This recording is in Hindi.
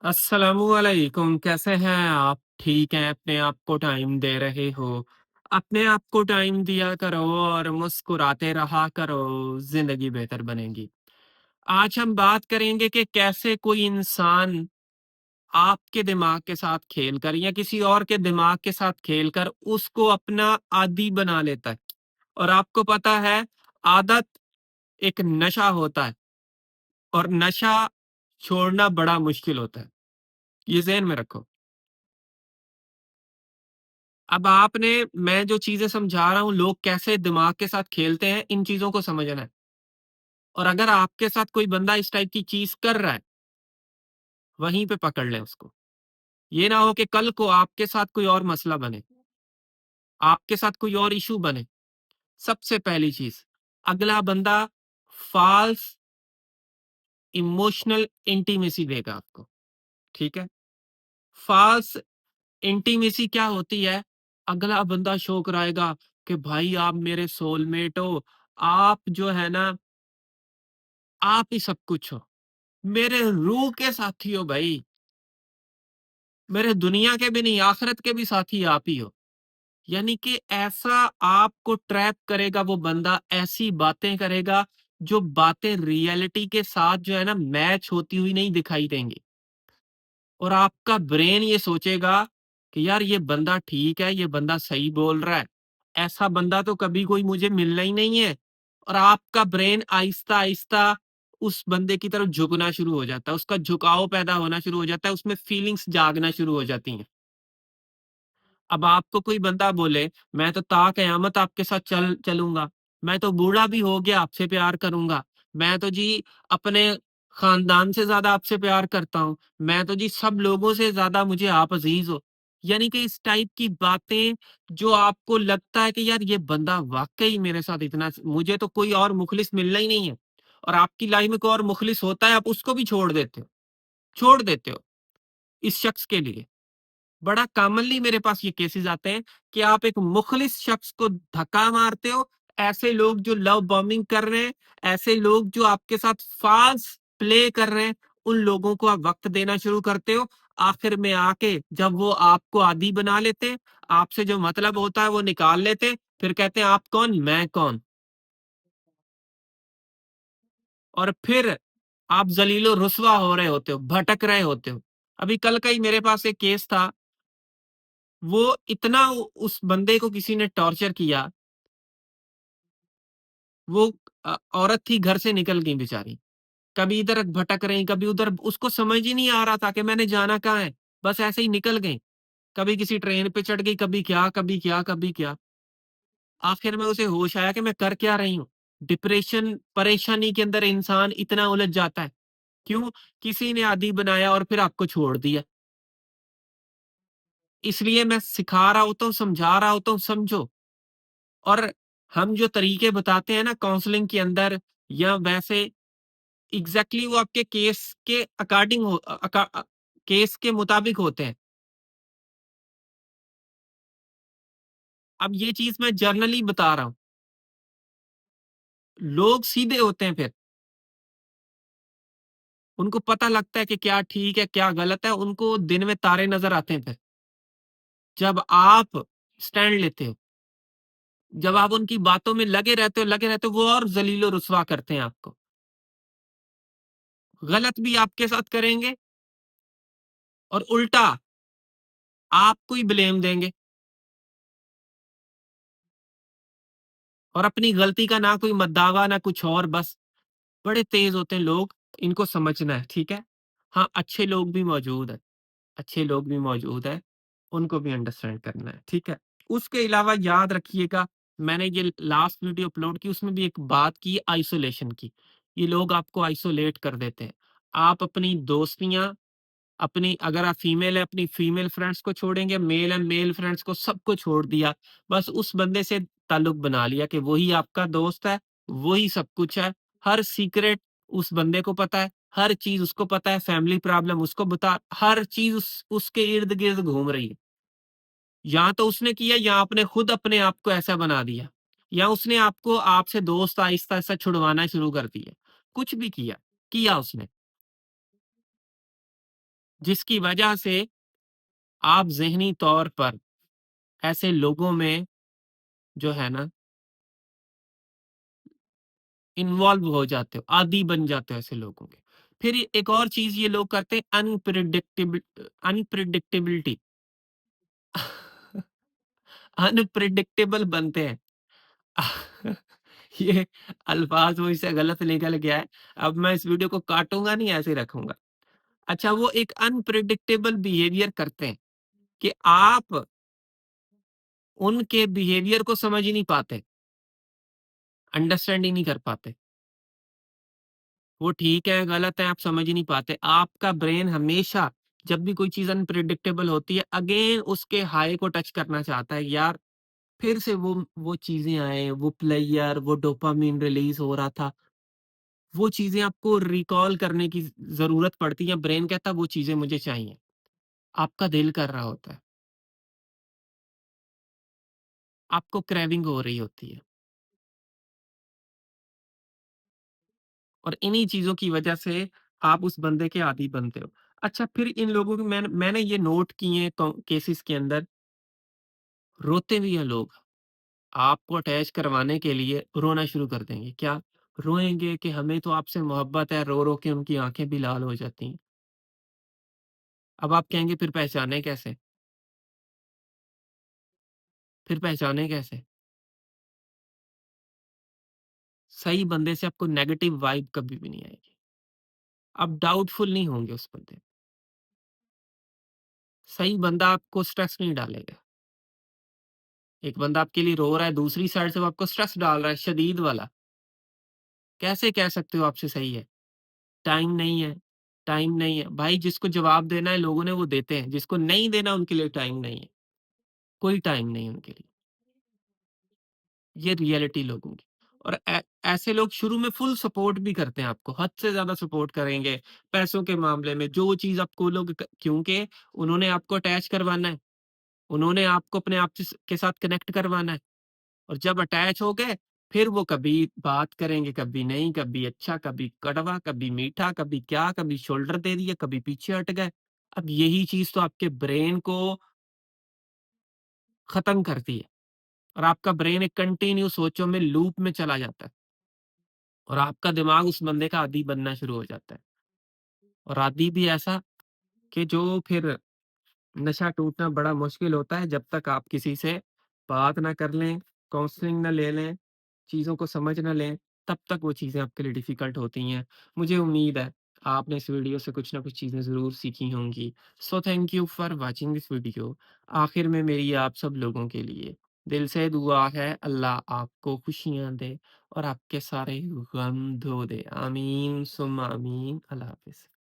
अस्सलामुअलैकुम, कैसे हैं आप? ठीक हैं? अपने आप को टाइम दे रहे हो? अपने आप को टाइम दिया करो और मुस्कुराते रहा करो, ज़िंदगी बेहतर बनेगी। आज हम बात करेंगे कि कैसे कोई इंसान आपके दिमाग के साथ खेलकर या किसी और के दिमाग के साथ खेलकर उसको अपना आदी बना लेता है। और आपको पता है, आदत एक नशा होता है और नशा छोड़ना बड़ा मुश्किल होता है। ये ज़हन में रखो। अब आपने मैं जो चीज़ें समझा रहा हूँ, लोग कैसे दिमाग के साथ खेलते हैं, इन चीज़ों को समझना है। और अगर आपके साथ कोई बंदा इस टाइप की चीज़ कर रहा है, वहीं पे पकड़ लें उसको। ये ना हो कि कल को आपके साथ कोई और मसला बने, आपके साथ कोई और इश्यू बने। सबसे पहली चीज़, अगला बंदा फ़ाल्स इमोशनल इंटीमेसी देगा आपको, ठीक है? फ़ाल्स इंटीमेसी क्या होती है? अगला बंदा शो कराएगा कि भाई आप मेरे सोलमेट हो, आप जो है ना, आप ही सब कुछ हो। मेरे रूह के साथी हो भाई, मेरे दुनिया के भी नहीं आखिरत के भी साथी आप ही हो। यानी कि ऐसा आपको ट्रैप करेगा वो बंदा, ऐसी बातें करेगा, जो बातें रियलिटी के साथ जो है ना मैच होती हुई नहीं दिखाई देंगी। और आपका ब्रेन ये सोचेगा कि यार ये बंदा ठीक है, ये बंदा सही बोल रहा है। ऐसा बंदा तो कभी कोई मुझे मिलना ही नहीं है। और आपका ब्रेन आहिस्ता-आहिस्ता उस बंदे की तरफ झुकना शुरू हो जाता है, उसका झुकाव पैदा होना शुरू हो जाता है, उसमें फीलिंग्स जागना शुरू हो जाती हैं। अब आपको कोई बंदा बोले, मैं तो ता कयामत आपके साथ चलूँगा, मैं तो बूढ़ा भी हो गया आपसे प्यार करूँगा, मैं तो जी अपने खानदान से ज़्यादा आपसे प्यार करता हूँ, मैं तो जी सब लोगों से ज़्यादा मुझे आप अज़ीज़ हो। यानी कि इस टाइप की बातें, जो आपको लगता है कि यार ये बंदा वाक़ई मेरे साथ इतना मुझे तो कोई और मुख़लिस मिलना ही नहीं है। और आपकी लाइफ़ में कोई और मुख़लिस होता है, आप उसको भी छोड़ देते हो, इस शख्स के लिए। बड़ा कॉमनली मेरे पास ये केसेस आते हैं कि आप एक मुखलिस शख्स को धक्का मारते हो, ऐसे लोग जो लव बॉम्बिंग कर रहे हैं, ऐसे लोग जो आपके साथ फ़ाल्स प्ले कर रहे हैं, उन लोगों को आप वक़्त देना शुरू करते हो। आखिर में आके जब वो आपको आदी बना लेते हैं, आपसे जो मतलब होता है वो निकाल लेते हैं, फिर कहते हैं आप कौन, मैं कौन? और फिर आप ज़लील-ओ-रुसवा हो रहे होते हो, भटक रहे होते हो। अभी कल का ही मेरे पास एक केस था, वो इतना उस बंदे को किसी ने टॉर्चर किया, वो औरत थी घर से निकल गई बेचारी। कभी इधर भटक रही, कभी उधर, उसको समझ ही नहीं आ रहा था कि मैंने जाना कहाँ है, बस ऐसे ही निकल गई। कभी किसी ट्रेन पे चढ़ गई, कभी क्या, कभी क्या, कभी क्या। आखिर में उसे होश आया कि मैं कर क्या रही हूँ। डिप्रेशन, परेशानी के अंदर इंसान इतना उलझ जाता है। क्यों? किसी ने आदी बनाया और फिर आपको छोड़ दिया। इसलिए मैं सिखा रहा होता हूँ, समझा रहा होता हूँ, समझो। और हम जो तरीके बताते हैं ना काउंसलिंग के अंदर, या वैसे एग्ज़ैक्टली वो आपके केस के अकॉर्डिंग केस के मुताबिक होते हैं। अब ये चीज़ मैं जर्नली बता रहा हूँ। लोग सीधे होते हैं फिर, उनको पता लगता है कि क्या ठीक है, क्या गलत है, उनको दिन में तारे नज़र आते हैं फिर। जब आप स्टैंड लेते हो, जब आप उनकी बातों में लगे रहते हो, वो और ज़लील-ओ-रुसवा करते हैं आपको। गलत भी आपके साथ करेंगे और उल्टा आपको ही ब्लेम देंगे। और अपनी गलती का ना कोई दावा ना कुछ और, बस बड़े तेज़ होते हैं लोग, इनको समझना है, ठीक है? हाँ, अच्छे लोग भी मौजूद हैं, अच्छे लोग भी मौजूद हैं, उनको भी अंडरस्टैंड करना है, ठीक है? उसके अलावा याद रखिएगा, मैंने ये लास्ट वीडियो अपलोड की, उसमें भी एक बात की आइसोलेशन की। ये लोग आपको आइसोलेट कर देते हैं। आप अपनी दोस्तियाँ, अपनी, अगर आप फीमेल है, अपनी फीमेल फ्रेंड्स को छोड़ेंगे, मेल है, मेल फ्रेंड्स को, सबको छोड़ दिया। बस उस बंदे से ताल्लुक बना लिया कि वही आपका दोस्त है, वही सब कुछ है। हर सीक्रेट उस बंदे को पता है, हर चीज़ उसको पता है, फैमिली प्रॉब्लम उसको बता, हर चीज़ उसके इर्द-गिर्द घूम रही है। या तो उसने किया, या आपने खुद अपने आप को ऐसा बना दिया, या उसने आपको आपसे दोस्त आहिस्ता-आहिस्ता छुड़वाना शुरू कर दिया। कुछ भी किया उसने। जिसकी वजह से आप ज़हनी तौर पर ऐसे लोगों में जो है ना इन्वॉल्व हो जाते हो, आदी बन जाते हो ऐसे लोगों के। फिर एक और चीज़ ये लोग करते हैं अनप्रेडिक्टेबिलिटी अनप्रेडिक्टेबल बनते हैं। ये अल्फ़ाज़ मुझसे गलत निकल गया है। अब मैं इस वीडियो को काटूँगा नहीं, ऐसे ही रखूँगा। अच्छा, वो एक अनप्रेडिक्टेबल बिहेवियर करते हैं कि आप उनके बिहेवियर को समझ ही नहीं पाते, अंडरस्टैंड ही नहीं कर पाते। वो ठीक है, गलत है, आप समझ ही नहीं पाते। आपका ब्रेन हमेशा जब भी कोई चीज़ अनप्रेडिक्टेबल होती है, अगेन उसके हाई को टच करना चाहता है, यार फिर से वो चीज़ें आएँ, वो प्लेयर, वो डोपामाइन रिलीज़ हो रहा था, वो चीज़ें आपको रिकॉल करने की ज़रूरत पड़ती है, ब्रेन कहता है वो चीज़ें मुझे चाहिए। आपका दिल कर रहा होता है, आपको क्रेविंग हो रही होती है और इन्हीं चीज़ों की वजह से आप उस बंदे के आदी बनते हो। अच्छा, फिर इन लोगों की मैंने ये नोट किए हैं केसेज़ के अंदर, रोते भी हैं लोग। आपको अटैच करवाने के लिए रोना शुरू कर देंगे। क्या? रोएँगे कि हमें तो आपसे मोहब्बत है, रो-रो के उनकी आँखें भी लाल हो जाती हैं। अब आप कहेंगे फिर पहचाने कैसे? फिर पहचाने कैसे? सही बंदे से आपको नेगेटिव वाइब कभी भी नहीं आएगी। आप डाउटफुल नहीं होंगे उस बंदे पे। सही बंदा आपको स्ट्रेस नहीं डालेगा। एक बंदा आपके लिए रो रहा है, दूसरी साइड से वो आपको स्ट्रेस डाल रहा है शदीद वाला। कैसे कह सकते हो आपसे सही है? टाइम नहीं है, टाइम नहीं है। भाई जिसको जवाब देना है लोगों ने वो देते हैं, जिसको नहीं देना उनके लिए टाइम नहीं है। कोई टाइम नहीं है उनके लिए। ये रियलिटी लोगों की। और ऐसे लोग शुरू में फुल सपोर्ट भी करते हैं आपको, हद से ज़्यादा सपोर्ट करेंगे, पैसों के मामले में, जो चीज़ आपको लोग क्योंकि उन्होंने आपको अटैच करवाना है, उन्होंने आपको अपने आप के साथ कनेक्ट करवाना है और जब अटैच हो गए, फिर वो कभी बात करेंगे, कभी नहीं, कभी अच्छा, कभी कड़वा, कभी मीठा, कभी क्या, कभी शोल्डर दे दिया, कभी पीछे हट गए। अब यही चीज़ तो आपके ब्रेन को खत्म करती है और आपका ब्रेन एक कंटिन्यू सोचों में लूप में चला जाता है। और आपका दिमाग उस बंदे का आदी बनना शुरू हो जाता है। और आदी भी ऐसा कि जो फिर नशा टूटना बड़ा मुश्किल होता है जब तक आप किसी से बात ना कर लें, काउंसलिंग ना ले लें, चीज़ों को समझ ना लें, तब तक वो चीज़ें आपके लिए डिफ़िकल्ट होती हैं। मुझे उम्मीद है आपने इस वीडियो से कुछ ना कुछ चीज़ें ज़रूर सीखी होंगी। So thank you for watching this video. आखिर में मेरी आप सब लोगों के लिए दिल से दुआ है अल्लाह आपको खुशियाँ दे और आपके सारे गम धो दे। आमीन सुम्मा आमीन। अल्लाह हाफ़िज़।